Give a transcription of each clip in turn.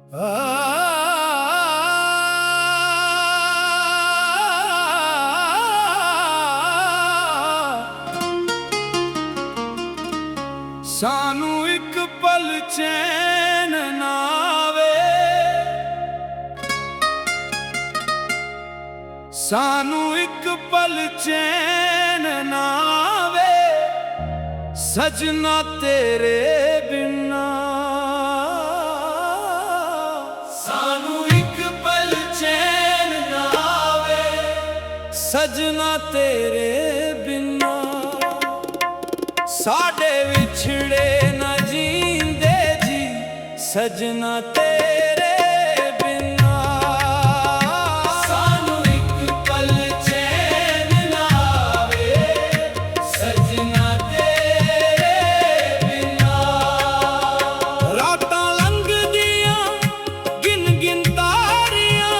सानू एक पल चैन ना आवे, सानू एक पल चैन ना आवे, सजना तेरे बिना। सानू एक पल चैन ना आवे, सजना तेरे बिना। साडे विछड़े न जींदे जी, सजना तेरे बिना। सानू एक पल चैन ना आवे, सजना तेरे बिना। रातां लंघदियां गिन गिन तारियां,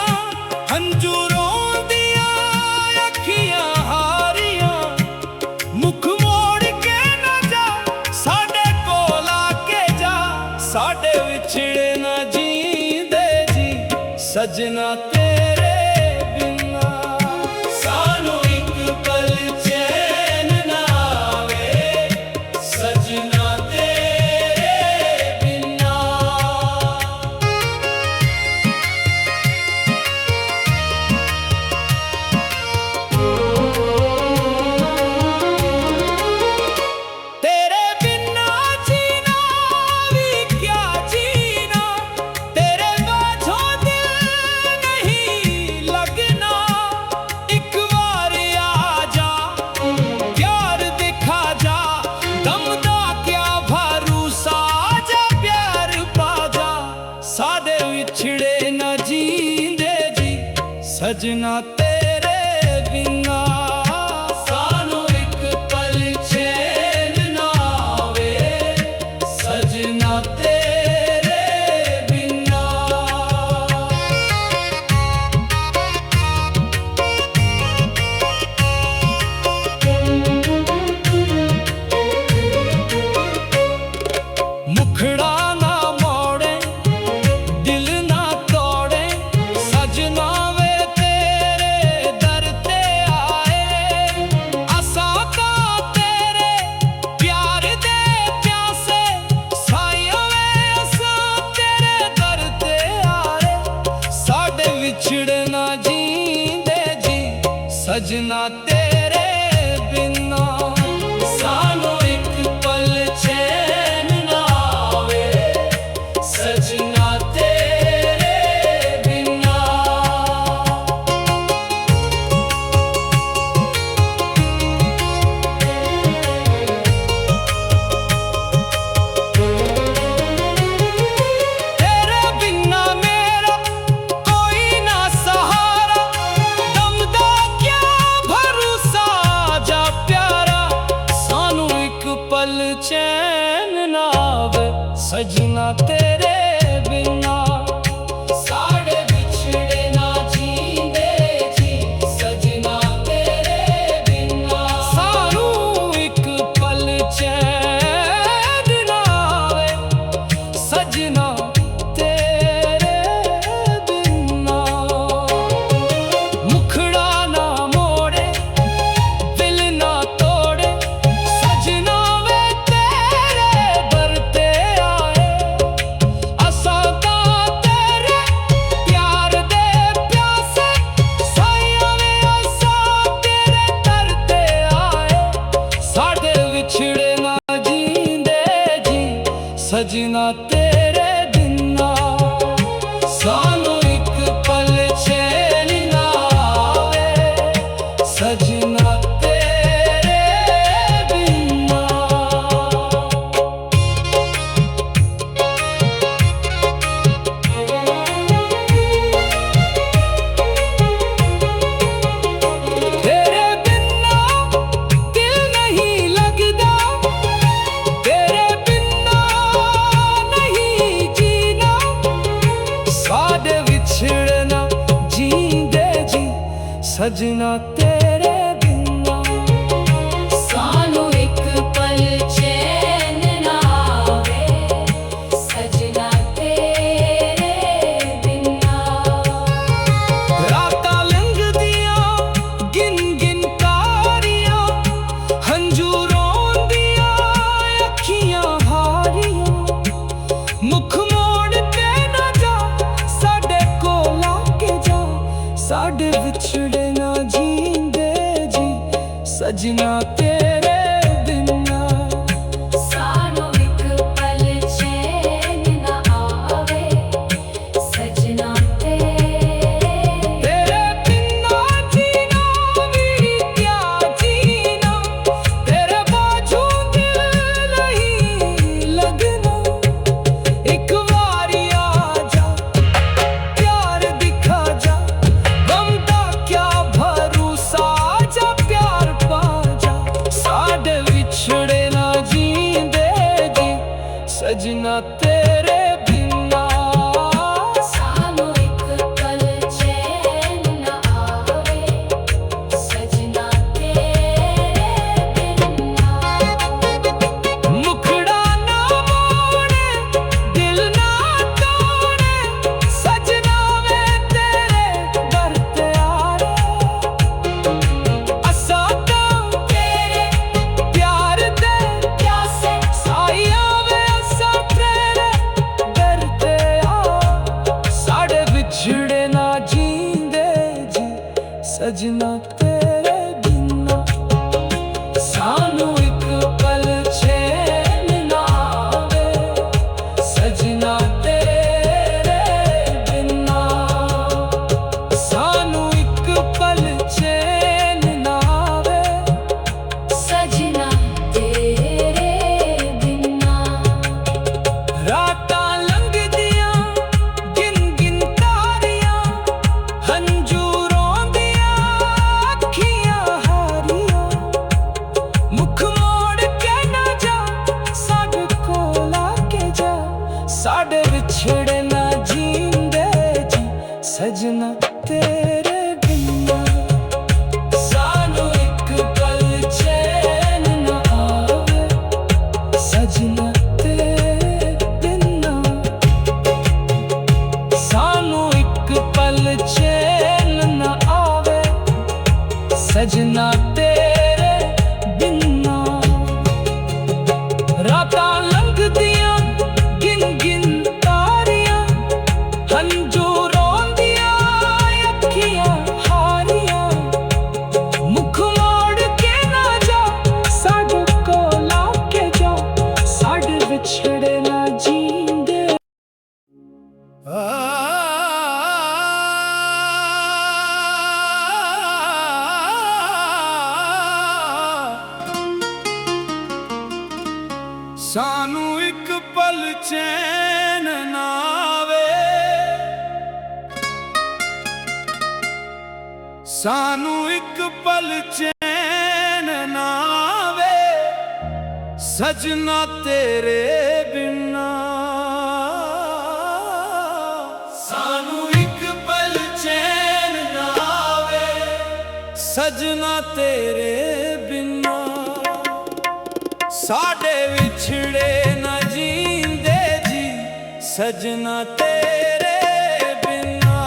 हंझू रोंदियां अखियां हारियां। मुख साडे विछड़े ना जींदे जी, सजना तेरे बिना। सानू एक पल चैन ना आवे, सजना तेरे बिना। तेरे बिना जीना भी क्या जीना, तेरे बाझों दिल नहीं लगना। एक बार आ जा प्यार दिखा जा, दमदा क्या भरोसा जा प्यार पा जा। साडे विछड़े न जींदे जी, सजना तेरे बिना। सानू एक पल चैन ना आवे, सजना तेरे बिना। मुखड़ा ना मोड़े, दिल ना तोड़े, सजना वे तेरे दर ते आए। असां तां तेरे प्यार दे प्यासे, साइयां वे असां तेरे दर ते आए। साडे विछड़े ना जींदे जी, सजना तेरे बिना। सानू एक पल चैन ना आवे, सजना तेरे बिना। तेरे बिना मेरा कोई ना सहारा, दमदा क्या भरोसा जा प्यारा। सानू एक पल चैन ना आवे, सजना तेरे बिना। साडे विछड़े ना जींदे जी, सजना तेरे बिना। सानू एक पल चैन ना आवे, सजना तेरे बिना। मुखड़ा ना मोड़े, दिल ना तोड़े, सजना वे तेरे दर ते आए। असां तां तेरे प्यार दे प्यासे, साइयां वे असां तेरे दर ते आए। साडे विछड़े ना जींदे जी, सजना तेरे बिना। सानू एक पल चैन ना आवे, सजना तेरे बिना। तेरे बिना दिल नहीं लगदा, तेरे बिना नहीं जीना। साडे विछड़े ना जींदे जी, सजना तेरे बिना। सानू एक पल चैन ना आवे, सजना तेरे ਮੁਖ ਮੋੜ ਕੇ ਨਾ ਜਾ, ਸਾਡੇ ਕੋਲ ਆ ਕੇ ਜਾ। ਸਾਡੇ ਵਿਛੜੇ ਨਾ ਜੀਂਦੇ ਜੀ, ਸਜਣਾ ਤੇਰੇ ਬਿਨਾ। ਸਾਨੂੰ ਇੱਕ ਪਲ ਚੈਨ ਨਾ ਆਵੇ, ਸਜਣਾ ਤੇਰੇ ਬਿਨਾ ਜੀਣਾ ਵੀ ਕਿਆ ਜੀਣਾ, ਤੇਰੇ ਬਾਝੋਂ ਦਿਲ ਨਹੀਂ ਲੱਗਣਾ। ਇੱਕ ਵਾਰੀ ਆ ਜਾ, ਪਿਆਰ ਦਿਖਾ ਜਾ, ਗਮ ਦਾ ਕਿਆ ਭਰੋਸਾ, ਜਾ ਪਿਆਰ ਪਾ ਜਾ। ਸਾਡੇ ਵਿਛੜੇ ਨਾ ਜੀਂਦੇ ਜੀ, ਸਜਣਾ ਤੇਰੇ ਬਿਨਾ। ਸਾਨੂੰ ਇੱਕ ਪਲ ਚੈਨ ਨਾ ਆਵੇ, ਸਜਣਾ ਤੇਰੇ ਬਿਨਾ। ਮੁਖੜਾ ਨਾ ਮੋੜੇ, ਦਿਲ ਨਾ ਤੋੜੇ, ਸਜਣਾ ਵੇ ਤੇਰੇ ਦਰ ਤੇ ਆਰੇ। ਅਸਾਂ ਤਾਂ ਤੇਰੇ ਪਿਆਰ ਦੇ ਪਿਆਸੇ, ਸਾਈਆਂ ਵੇ, ਅਸਾਂ ਤੇਰੇ ਦਰ ਤੇ ਆ। ਸਾਡੇ ਵਿਛੜੇ ਨਾ ਜੀਂਦੇ ਜੀ, ਸਜਣਾ ਤੇਰੇ ਬਿਨਾ। ਸਾਨੂੰ ਇੱਕ ਪਲ ਚੈਨ ਨਾ ਆਵੇ, ਸਜਣਾ ਤੇਰੇ ਬਿਨਾ। ਸਾਨੂੰ ਇੱਕ ਪਲ ਚੈਨ ਨਾ ਆਵੇ, ਸਜਣਾ ਤੇਰੇ ਬਿਨਾ। ਰਾਤਾਂ ਲੰਘਦੀਆਂ ਗਿਣ ਗਿਣ ਤਾਰੀਆਂ, ਹੰਝੂ ਰੋਂਦੀਆਂ ਅੱਖੀਆਂ ਹਾਰੀਆਂ। ਮੁਖ ਮੋੜ ਕੇ ਨਾ ਜਾ, ਸਾਡੇ ਕੋਲ ਆ ਕੇ ਜਾ। ਸਾਡੇ ਵਿਛੜੇ ਨਾ ਜੀਂਦੇ ਜੀ, ਸਜਣਾ ਤੇਰੇ ਬਿਨਾ। ਸਾਨੂੰ ਇੱਕ ਪਲ ਚੈਨ ਨਾ ਆਵੇ, ਸਜਣਾ ਤੇਰੇ ਬਿਨਾ। ਸਾਨੂੰ ਇੱਕ ਪਲ ਚੈਨ ਨਾ ਆਵੇ, ਸਜਣਾ ਤੇਰੇ ਬਿਨਾ। ਰਾਤਾਂ ਲੰਘਦੀਆਂ ਗਿਣ ਗਿਣ ਤਾਰੀਆਂ, ਹੰਝੂ ਰੋਂਦੀਆਂ ਅੱਖੀਆਂ ਹਾਰੀਆਂ। ਮੁਖ ਮੋੜ ਕੇ ਨਾ ਜਾ, ਸਾਡੇ ਕੋਲ ਆ ਕੇ ਜਾ। ਸਾਡੇ ਵਿਛੜੇ ਨਾ ਜੀਂਦੇ। ਸਾਨੂੰ ਇੱਕ ਪਲ ਚੈਨ ਨਾ ਆਵੇ, ਸਾਨੂੰ ਇੱਕ ਪਲ ਚੈਨ ਨਾ ਆਵੇ, ਸਜਣਾ ਤੇਰੇ ਬਿਨਾ। ਸਾਨੂੰ ਇੱਕ ਪਲ ਚੈਨ ਨਾ ਆਵੇ, ਸਜਣਾ ਤੇਰੇ ਬਿਨਾ। ਸਾਡੇ ਵਿਛੜੇ ਨਾ ਜੀਂਦੇ ਜੀ, ਸਜਣਾ ਤੇਰੇ ਬਿਨਾ।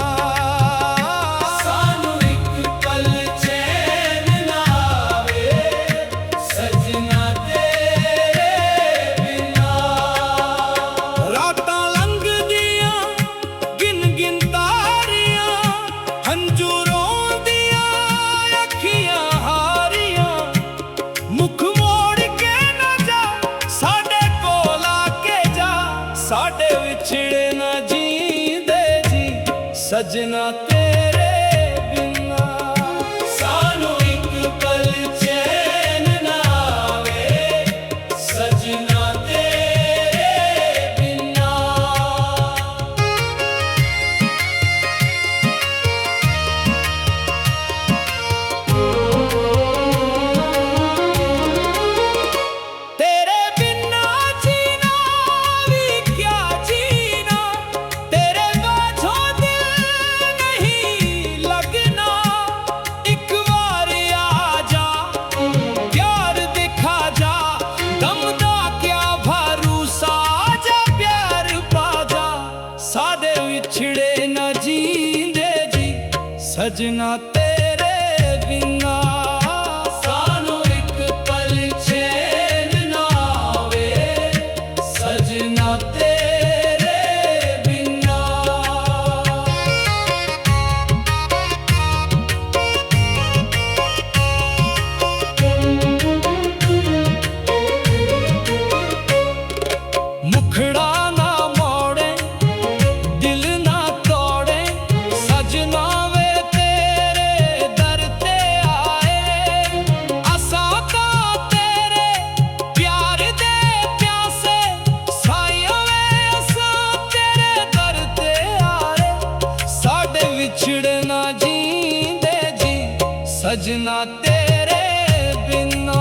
ਸਾਨੂੰ ਇੱਕ ਪਲ ਚੈਨ ਨਾ ਆਵੇ, ਸਜਣਾ ਤੇਰੇ ਬਿਨਾ। ਰਾਤਾਂ ਲੰਘਦੀਆਂ ਗਿਣ ਗਿਣ ਤਾਰੀਆਂ, ਹੰਝੂ ਰੋਂਦੀਆਂ ਅੱਖੀਆਂ ਹਾਰੀਆਂ। ਮੁਖ ਮੋੜ ਕੇ ਨਾ ਜਾ, ਸਾਡੇ ਕੋਲ ਆ ਕੇ ਜਾ। ਸਾਡੇ ਵਿਛੜੇ ਨਾ ਜੀਂਦੇ ਜੀ, ਸਜਣਾ ਤੇਰੇ ਬਿਨਾ। ਸਾਨੂੰ ਇੱਕ ਪਲ ਚੈਨ ਨਾ ਆਵੇ, ਸਜਣਾ ਤੇਰੇ ਬਿਨਾ। ਤੇਰੇ ਬਿਨਾ ਜੀਣਾ ਵੀ ਕਿਆ ਜੀਣਾ, ਤੇਰੇ ਬਾਝੋਂ ਦਿਲ ਨਹੀਂ ਲੱਗਣਾ। ਇੱਕ ਵਾਰ ਆ ਜਾ, ਪਿਆਰ ਦਿਖਾ ਜਾ, ਦਮ ਦਾ ਕਿਆ ਭਰੋਸਾ, ਜਾ ਪਿਆਰ ਪਾ ਜਾ। ਸਾਡੇ ਵਿਛੜੇ ਨਾ ਜੀਂਦੇ ਜੀ, ਸਜਣਾ ਤੇਰੇ ਬਿਨਾ। ਸਾਨੂੰ ਇੱਕ ਪਲ ਚੈਨ ਨਾ ਆਵੇ, ਸਜਣਾ ਤੇਰੇ ਸਜਣਾ ਤੇਰੇ ਬਿਨਾ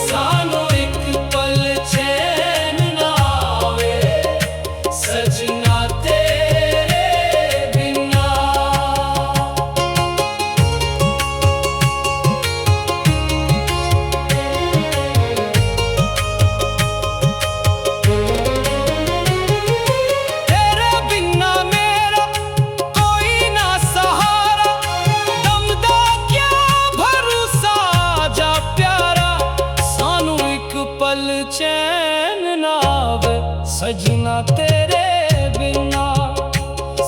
ਸਾਨੂੰ ਇੱਕ ਪਲ ਚੈਨ ਨਾ ਆਵੇ ਸਜਣਾ ਤੇਰੇ ਬਿਨਾ ਤੇਰੇ ਬਿਨਾ ਮੇਰਾ ਕੋਈ ਨਾ ਸਹਾਰਾ ਦਮ ਦਾ ਕਿਆ ਭਰੋਸਾ ਜਾ ਪਿਆਰਾ ਸਾਨੂੰ ਇੱਕ ਪਲ ਚੈਨ ਨਾ ਆਵੇ ਸਜਣਾ ਤੇਰੇ ਬਿਨਾ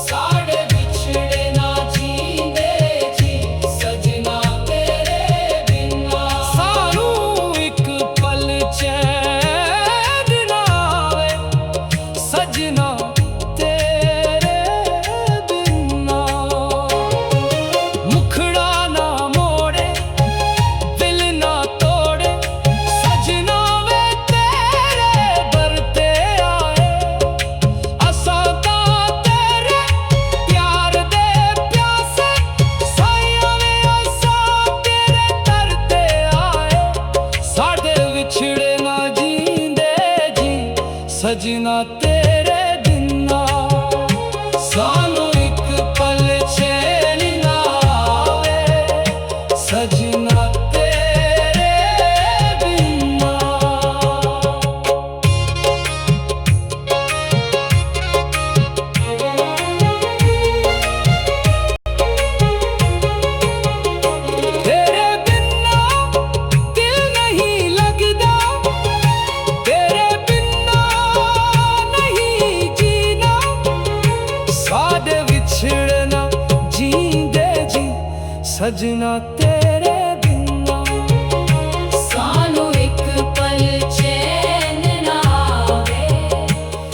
ਸਾਡੇ ਵਿਛੜੇ ਨਾ ਜੀਂਦੇ ਜੀ ਸਜਣਾ ਤੇਰੇ ਬਿਨਾ ਸਾਨੂੰ ਇੱਕ ਪਲ ਚੈਨ ਨਾ ਆਵੇ ਸਜਣਾ ਤੇਰੇ ਬਿਨਾ ਮੁਖੜਾ ਨਾ ਮੋੜੇ ਦਿਲ ਨਾ ਤੋੜੇ ਸਜਣਾ ਵੇ ਤੇਰੇ ਦਰ ਤੇ ਆਏ ਅਸਾਂ ਤਾਂ ਤੇਰੇ ਪਿਆਰ ਦੇ ਪਿਆਸੇ ਸਾਈਆਂ ਵੇ ਅਸਾਂ ਤੇਰੇ ਦਰ ਤੇ ਆਏ ਸਾਡੇ ਵਿਛੜੇ ਨਾ ਜੀਂਦੇ ਜੀ ਸਜਣਾ ਤੇਰੇ ਬਿਨਾ ਸਾਨੂੰ ਇੱਕ ਪਲ ਚੈਨ ਨਾ ਆਵੇ ਸਜਣਾ ਤੇਰੇ ਬਿਨਾ ਤੇਰੇ ਬਿਨਾ ਦਿਲ ਨਹੀਂ ਲੱਗਦਾ ਤੇਰੇ ਬਿਨਾ ਨਹੀਂ ਜੀਣਾ ਸਾਡੇ ਵਿਛੜਨਾ ਜੀਂਦੇ ਜੀ ਸਜਣਾ ਤੇਰੇ ਬਿਨਾ ਸਾਨੂੰ ਇੱਕ ਪਲ ਚੈਨ ਨਾ ਆਵੇ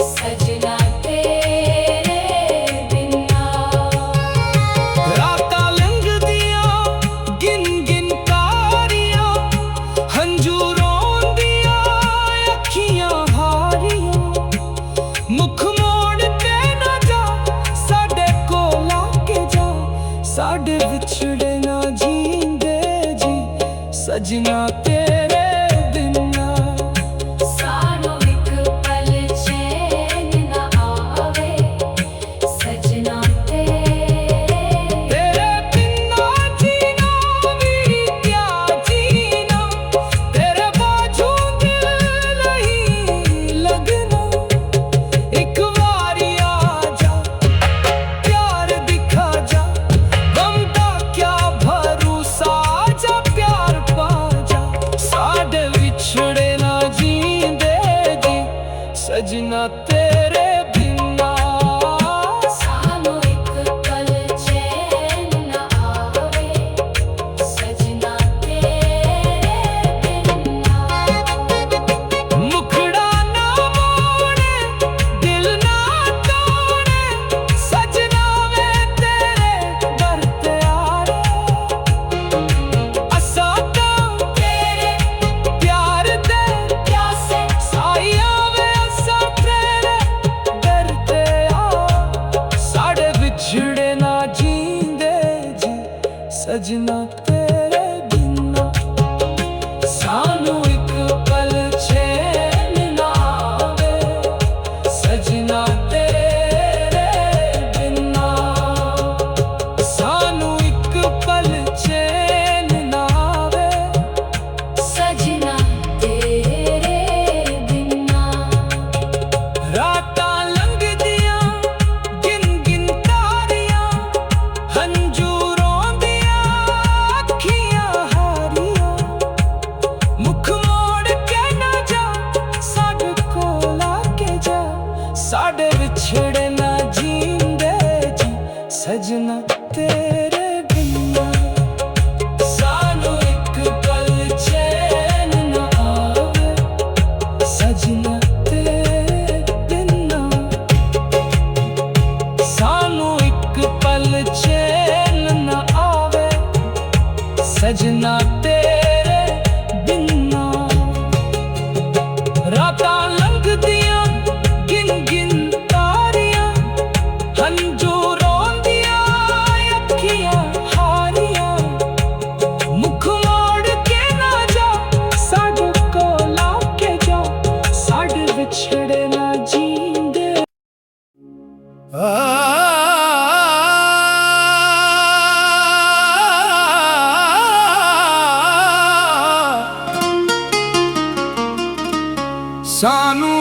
ਸਜਣਾ ਤੇਰੇ ਬਿਨਾ ਰਾਤਾਂ ਲੰਘਦੀਆਂ ਗਿਣ ਗਿਣ ਤਾਰੀਆਂ ਹੰਝੂ ਰੋਂਦੀਆਂ ਅੱਖੀਆਂ ਹਾਰੀਆਂ ਮੁਖ ਮੋੜ ਕੇ ਨਾ ਜਾ ਸਾਡੇ ਕੋਲ ਆ ਕੇ ਜਾ ਸਾਡੇ ਵਿਛੜੇ ਨਾ ਜੀਂਦੇ ਜੀ ਸਜਣਾ ਤੇਰੇ ਬਿਨਾ ਸਾਨੂੰ ਇੱਕ ਪਲ ਚੈਨ ਨਾ ਆਵੇ ਸਜਣਾ ਤੇਰੇ ਬਿਨਾ ਜੀਣਾ ਵੀ ਕਿਆ ਜੀਣਾ ਤੇਰੇ ਬਾਝੋਂ ਦਿਲ ਨਹੀਂ ਲੱਗਣਾ ਇੱਕ ਵਾਰੀ ਆ ਜਾ ਪਿਆਰ ਦਿਖਾ ਜਾ ਗਮ ਦਾ ਕਿਆ ਭਰੋਸਾ ਜਾ ਪਿਆਰ ਪਾ ਜਾ ਸਾਡੇ ਵਿਛੜੇ ਨਾ ਜੀਂਦੇ ਜੀ ਸਜਣਾ ਤੇਰੇ ਬਿਨਾ ਸਾਨੂੰ ਇੱਕ ਪਲ ਚੈਨ ਨਾ ਆਵੇ ਸਜਣਾ ਤੇਰੇ ਬਿਨਾ ਮੁਖੜਾ ਨਾ ਮੋੜੇ ਦਿਲ ਨਾ ਤੋੜੇ ਸਜਣਾ ਵੇ ਤੇਰੇ ਦਰ ਤੇ ਆਏ ਅਸਾਂ ਤਾਂ ਤੇਰੇ ਪਿਆਰ ਦੇ ਪਿਆਸੇ ਸਾਈਆਂ ਵੇ ਅਸਾਂ ਤੇਰੇ ਦਰ ਤੇ ਆ ਸਾਡੇ ਵਿਛੜੇ ਨਾ ਜੀਂਦੇ ਜੀ ਸਜਣਾ ਤੇਰੇ ਬਿਨਾ ਸਾਨੂੰ ਇੱਕ ਪਲ ਚੈਨ ਨਾ ਆਵੇ ਸਜਣਾ ਤੇਰੇ ਬਿਨਾ ਸਾਨੂੰ ਇੱਕ ਪਲ ਚੈਨ ਨਾ ਆਵੇ ਸਜਣਾ ਤੇਰੇ ਬਿਨਾ ਰਾਤਾਂ ਲੰਘਦੀਆਂ ਗਿਣ ਗਿਣ ਤਾਰੀਆਂ ਹੰਝੂ ਰੋਂਦੀਆਂ ਅੱਖੀਆਂ ਹਾਰੀਆਂ ਮੁਖ ਮੋੜ ਕੇ ਨਾ ਜਾ ਸਾਡੇ ਕੋਲ ਆ ਕੇ ਜਾ ਸਾਡੇ ਵਿਛੜੇ ਨਾ ਜੀਂਦੇ ਜੀ ਸਜਣਾ ਤੇਰੇ ਬਿਨਾ ਸਾਨੂੰ ਇੱਕ ਪਲ ਚੈਨ ਨਾ ਆਵੇ ਸਜਣਾ ਤੇਰੇ ਬਿਨਾ ਸਾਨੂੰ ਇੱਕ ਪਲ ਚੈਨ ਨਾ ਆਵੇ ਸਜਣਾ ਤੇਰੇ ਬਿਨਾ ਰਾਤਾਂ ਲੰਘਦੀਆਂ ਗਿਣ ਗਿਣ ਤਾਰੀਆਂ ਹੰਝੂ ਰੋਂਦੀਆਂ ਅੱਖੀਆਂ ਹਾਰੀਆਂ ਸਾਨੂੰ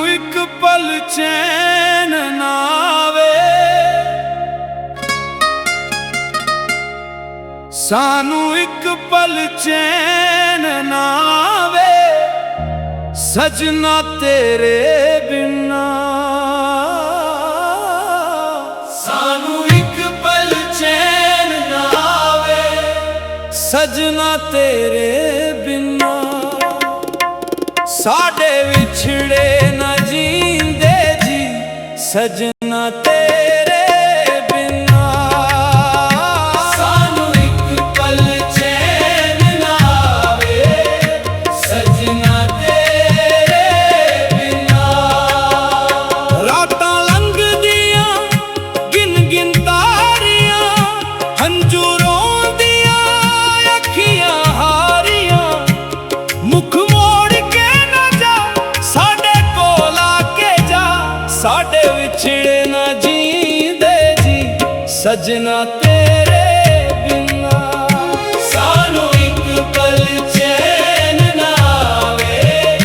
ਇੱਕ ਪਲ ਚੈਨ ਨਾ ਆਵੇ, ਸਾਨੂੰ ਇੱਕ ਪਲ ਚੈਨ ਨਾ ਆਵੇ, ਸਜਣਾ ਤੇਰੇ ਬਿਨਾ। ਸਾਨੂੰ ਇੱਕ ਪਲ ਚੈਨ ਨਾ ਆਵੇ, ਸਜਣਾ ਤੇਰੇ ਬਿਨਾ। ਸਾਡੇ ਵਿਛੜੇ ਨਾ ਜੀਂਦੇ ਜੀ, ਸਜਣਾ ਤੇਰੇ ਬਿਨਾ। ਸਾਨੂੰ ਇੱਕ ਪਲ ਚੈਨ ਨਾ ਆਵੇ, ਸਜਣਾ ਤੇਰੇ ਬਿਨਾ। ਰਾਤਾਂ ਲੰਘਦੀਆਂ ਗਿਣ ਗਿਣ ਤਾਰੀਆਂ, ਹੰਝੂ ਰੋਂਦੀਆਂ ਅੱਖੀਆਂ ਹਾਰੀਆਂ, ਮੁਖ ਸਾਡੇ ਵਿਛੜੇ ਨਾ ਜੀਂਦੇ ਜੀ, ਸਜਣਾ ਤੇਰੇ ਬਿਨਾ। ਸਾਨੂੰ ਇੱਕ ਪਲ ਚੈਨ ਨਾ ਆਵੇ,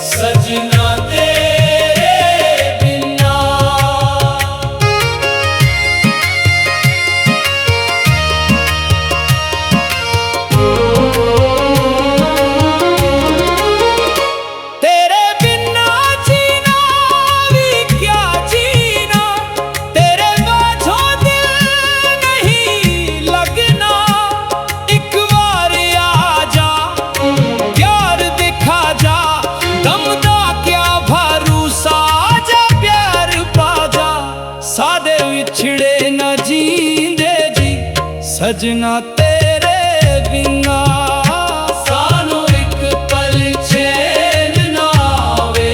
ਸਜਣਾ ਤੇਰੇ ਬਿਨਾ। ਤੇਰੇ ਬਿਨਾ ਜੀਣਾ ਵੀ ਕਿਆ ਜੀਣਾ, ਤੇਰੇ ਬਾਝੋਂ ਦਿਲ ਨਹੀਂ ਲੱਗਣਾ। ਇੱਕ ਵਾਰ ਆ ਜਾ, ਪਿਆਰ ਦਿਖਾ ਜਾ, ਦਮ ਦਾ ਕਿਆ ਭਰੋਸਾ, ਜਾ ਪਿਆਰ ਪਾ ਜਾ। ਸਾਡੇ ਵਿਛੜੇ ਨਾ ਜੀਂਦੇ ਜੀ, ਸਜਣਾ ਤੇਰੇ ਬਿਨਾ। ਸਾਨੂੰ ਇੱਕ ਪਲ ਚੈਨ ਨਾ ਆਵੇ,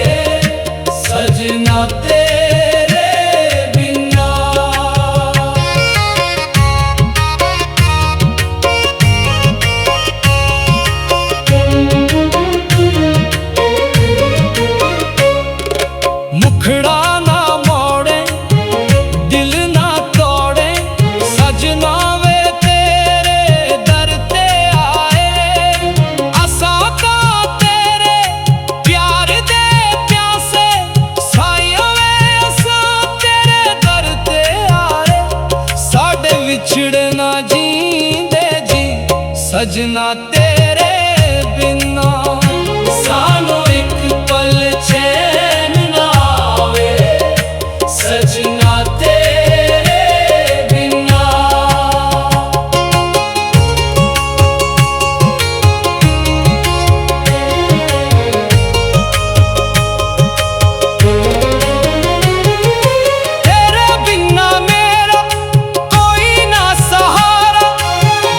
ਸਜਣਾ ਤੇਰੇ ਬਿਨਾ। ਮੁਖੜਾ ਨਾ ਮੋੜੇ, ਦਿਲ ਨਾ ਤੋੜੇ, ਸਜਣਾ ਵੇ ਤੇਰੇ ਦਰ ਤੇ ਆਏ। ਅਸਾਂ ਤਾਂ ਤੇਰੇ ਪਿਆਰ ਦੇ ਪਿਆਸੇ, ਸਾਈਆਂ ਵੇ ਅਸਾਂ ਤੇਰੇ ਦਰ ਤੇ ਆਏ। ਸਾਡੇ ਵਿਛੜੇ ਨਾ ਜੀਂਦੇ ਜੀ, ਸਜਣਾ ਤੇਰੇ ਬਿਨਾ। ਸਾਨੂੰ ਇੱਕ ਪਲ ਚੈਨ ਨਾ ਆਵੇ, ਸਜਣਾ ਤੇਰੇ ਬਿਨਾ। ਤੇਰੇ ਬਿਨਾ ਮੇਰਾ ਕੋਈ ਨਾ ਸਹਾਰਾ,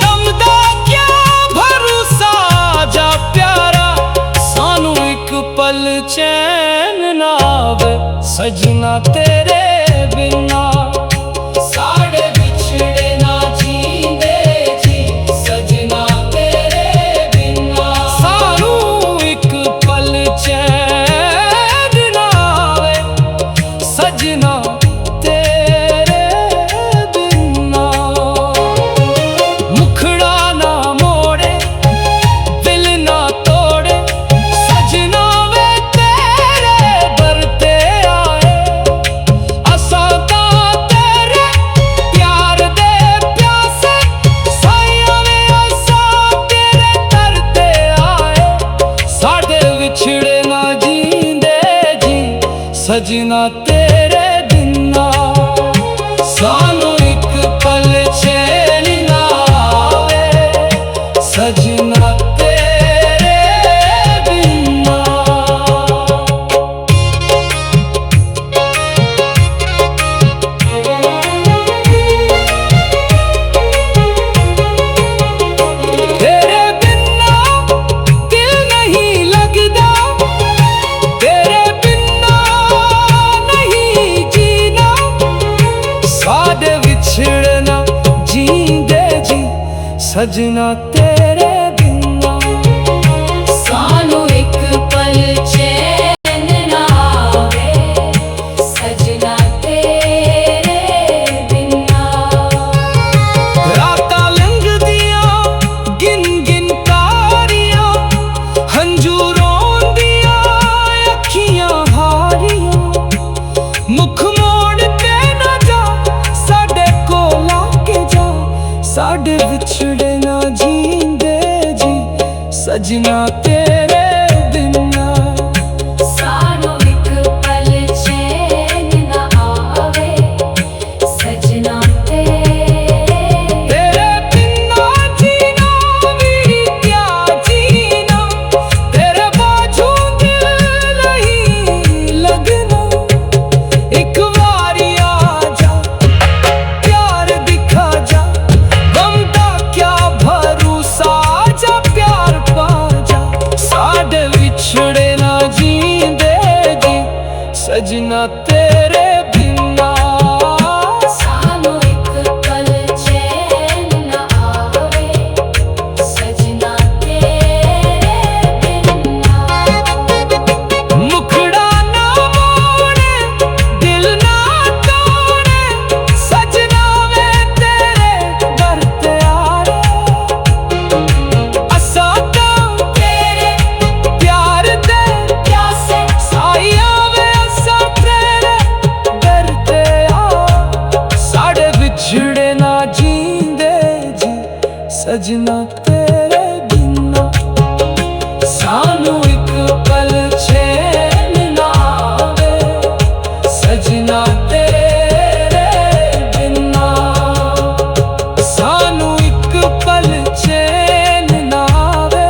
ਦਮ ਦਾ ਕਿਆ ਭਰੋਸਾ, ਜਾ ਪਿਆਰਾ। ਸਾਨੂੰ ਇੱਕ ਪਲ ਚੈਨ ਨਾ ਆਵੇ, ਸਜਣਾ ਤੇਰੇ ਬਿਨਾ। ਸਾਡੇ ਵਿਛੜੇ ਨਾ ਜੀਂਦੇ ਜੀ, ਸਜਣਾ ਤੇਰੇ ਬਿਨਾ। ਸਾਨੂੰ ਇੱਕ ਪਲ ਚੈਨ ਨਾ ਆਵੇ, ਸਜਣਾ ਤੇਰੇ ਬਿਨਾ। ਮੁਖੜਾ ਨਾ ਮੋੜੇ, ਦਿਲ ਨਾ ਤੋੜੇ, ਸਜਣਾ ਵੇ ਤੇਰੇ ਦਰ ਤੇ ਆਏ। ਅਸਾਂ ਤਾਂ ਤੇਰੇ ਪਿਆਰ ਦੇ ਪਿਆਸੇ, ਸਾਈਆਂ ਵੇ ਅਸਾਂ ਤੇਰੇ ਦਰ ਤੇ ਆਏ। ਸਾਡੇ ਵਿਛੜੇ ਨਾ ਜੀਂਦੇ ਜੀ, ਸਜਣਾ ਤੇਰੇ ਬਿਨਾ। ਸਾਨੂੰ ਇੱਕ ਪਲ ਚੈਨ ਨਾ ਆਵੇ, ਸਜਣਾ ਤੇਰੇ ਬਿਨਾ। ਤੇਰੇ ਬਿਨਾ ਦਿਲ ਨਹੀਂ ਲੱਗਦਾ, ਤੇਰੇ ਬਿਨਾ ਨਹੀਂ ਜੀਣਾ। ਸਾਡੇ ਵਿਛੜੇ ਨਾ ਜੀਂਦੇ ਜੀ, ਸਜਣਾ ਤੇਰੇ ਬਿਨਾ। ਸਾਨੂੰ ਇੱਕ ਪਲ ਚੈਨ ਨਾ ਆਵੇ, ਸਜਣਾ ਤੇਰੇ साडे विछड़े ना जींदे जी सजना तेरे बिना। सानू एक पल चैन ना आवे सजना तेरे बिना जीना भी क्या जीना, तेरे बाजू दिल नहीं लगना। एक बारी आजा प्यार दिखा जा, गम दा क्या भरोसा, जा प्यार पा जा। साडे विछड़े ना जींदे जी सजना तेरे बिना। सानू एक पल चैन ना आवे सजना तेरे बिना। मुखड़ा ना मोड़े दिल ना तोड़े सजना वे तेरे दर ते आए। असा तां तेरे प्यार दे प्यासे साइया वे असा तेरे दर ते आ। साडे विछड़े ना जींदे जी सजना तेरे बिना। सानू एक पल चैन ना आवे सजना तेरे बिना। सानू एक पल चैन ना आवे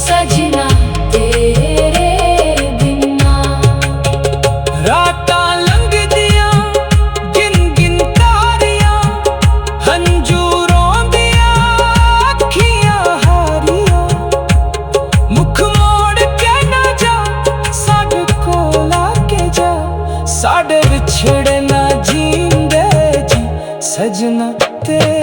सजना तेरे बिना। रातां लंघदियां गिन गिन तारियां, हंझू रोंदियां अखियां हारियां। मुख मोड़ के ना जा साडे कोल आके जा, साडे विछड़े ना जींदे जी सजना तेरे